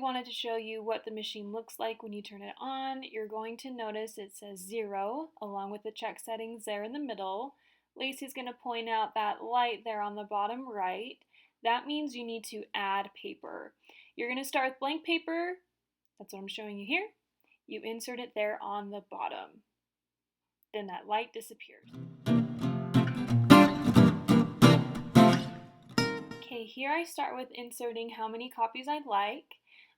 wanted to show you what the machine looks like when you turn it on. You're going to notice it says 0 along with the check settings there in the middle. Lacey's going to point out that light there on the bottom right. That means you need to add paper. You're going to start with blank paper. That's what I'm showing you here. You insert it there on the bottom. Then that light disappears. Okay, here I start with inserting how many copies I'd like.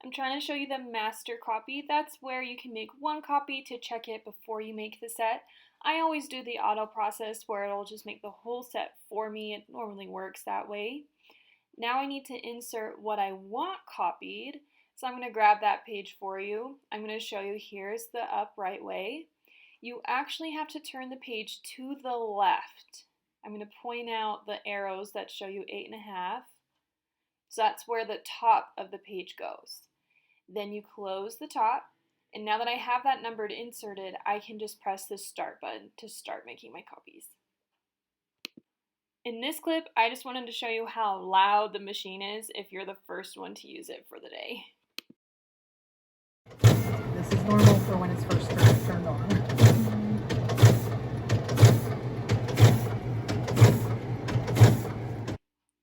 I'm trying to show you the master copy. That's where you can make one copy to check it before you make the set. I always do the auto process where it'll just make the whole set for me. It normally works that way. Now I need to insert what I want copied. So I'm going to grab that page for you. I'm going to show you here's the upright way. You actually have to turn the page to the left. I'm going to point out the arrows that show you 8.5. So that's where the top of the page goes. Then you close the top, and now that I have that numbered inserted, I can just press the start button to start making my copies. In this clip, I just wanted to show you how loud the machine is if you're the first one to use it for the day. This is normal for when it's first turned on.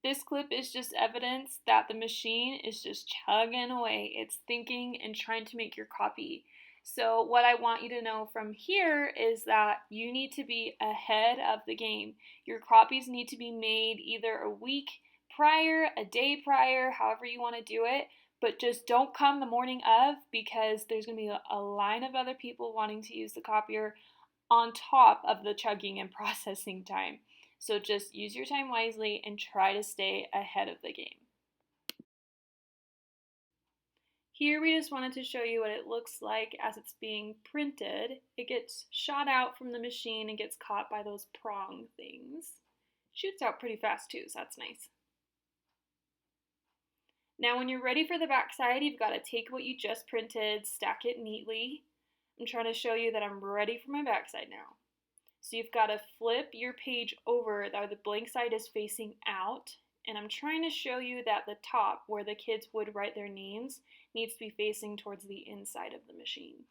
This clip is just evidence that the machine is just chugging away. It's thinking and trying to make your copy. So what I want you to know from here is that you need to be ahead of the game. Your copies need to be made either a week prior, a day prior, however you want to do it. But just don't come the morning of, because there's going to be a line of other people wanting to use the copier on top of the chugging and processing time. So just use your time wisely and try to stay ahead of the game. Here we just wanted to show you what it looks like as it's being printed. It gets shot out from the machine and gets caught by those prong things. Shoots out pretty fast too, so that's nice. Now when you're ready for the back side, you've got to take what you just printed, stack it neatly. I'm trying to show you that I'm ready for my back side now. So you've got to flip your page over that the blank side is facing out, and I'm trying to show you that the top, where the kids would write their names, needs to be facing towards the inside of the machine.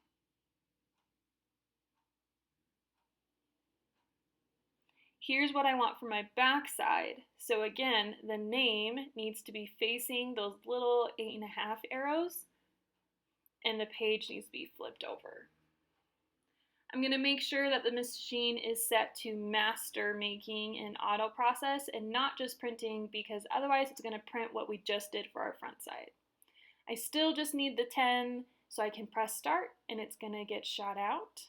Here's what I want for my back side. So again, the name needs to be facing those little 8.5 arrows, and the page needs to be flipped over. I'm going to make sure that the machine is set to master making and auto process and not just printing, because otherwise it's going to print what we just did for our front side. I still just need the 10, so I can press start and it's going to get shot out.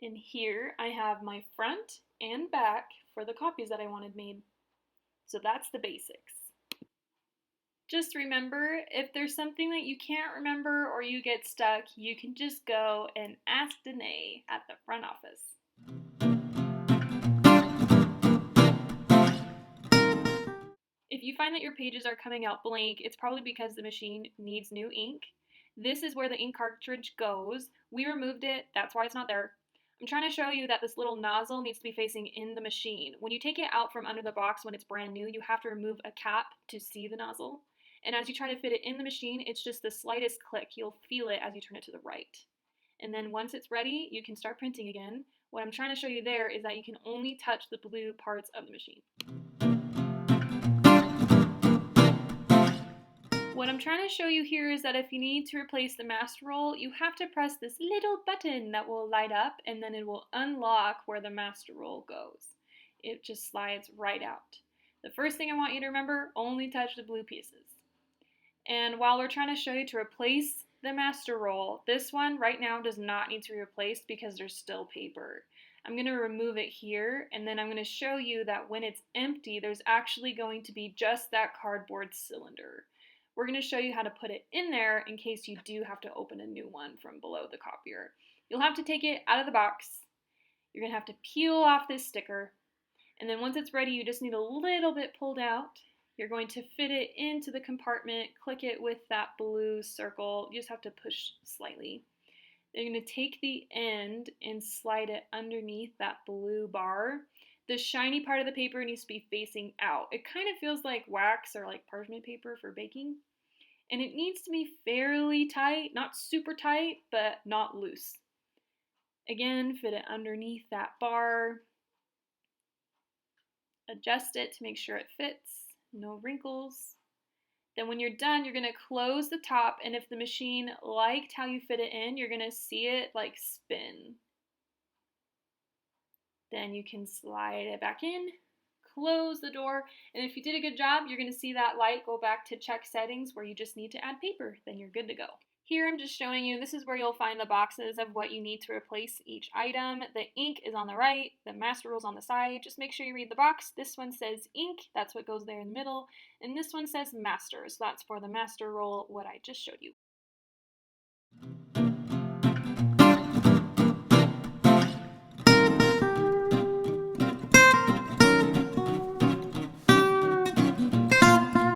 And here I have my front and back for the copies that I wanted made. So that's the basics. Just remember, if there's something that you can't remember or you get stuck, you can just go and ask Danae at the front office. If you find that your pages are coming out blank, it's probably because the machine needs new ink. This is where the ink cartridge goes. We removed it, that's why it's not there. I'm trying to show you that this little nozzle needs to be facing in the machine. When you take it out from under the box when it's brand new, you have to remove a cap to see the nozzle. And as you try to fit it in the machine, it's just the slightest click. You'll feel it as you turn it to the right. And then once it's ready, you can start printing again. What I'm trying to show you there is that you can only touch the blue parts of the machine. What I'm trying to show you here is that if you need to replace the master roll, you have to press this little button that will light up, and then it will unlock where the master roll goes. It just slides right out. The first thing I want you to remember, only touch the blue pieces. And while we're trying to show you to replace the master roll, this one right now does not need to be replaced because there's still paper. I'm going to remove it here, and then I'm going to show you that when it's empty, there's actually going to be just that cardboard cylinder. We're going to show you how to put it in there in case you do have to open a new one from below the copier. You'll have to take it out of the box. You're going to have to peel off this sticker, and then once it's ready, you just need a little bit pulled out. You're going to fit it into the compartment, click it with that blue circle. You just have to push slightly. Then you're going to take the end and slide it underneath that blue bar. The shiny part of the paper needs to be facing out. It kind of feels like wax or like parchment paper for baking. And it needs to be fairly tight, not super tight, but not loose. Again, fit it underneath that bar. Adjust it to make sure it fits, no wrinkles. Then when you're done, you're going to close the top, and if the machine liked how you fit it in, you're going to see it like spin. Then you can slide it back in, close the door, and if you did a good job, you're going to see that light go back to check settings where you just need to add paper. Then you're good to go. Here I'm just showing you, this is where you'll find the boxes of what you need to replace each item. The ink is on the right, the master rule's on the side. Just make sure you read the box. This one says ink, that's what goes there in the middle, and this one says master, so that's for the master rule, what I just showed you.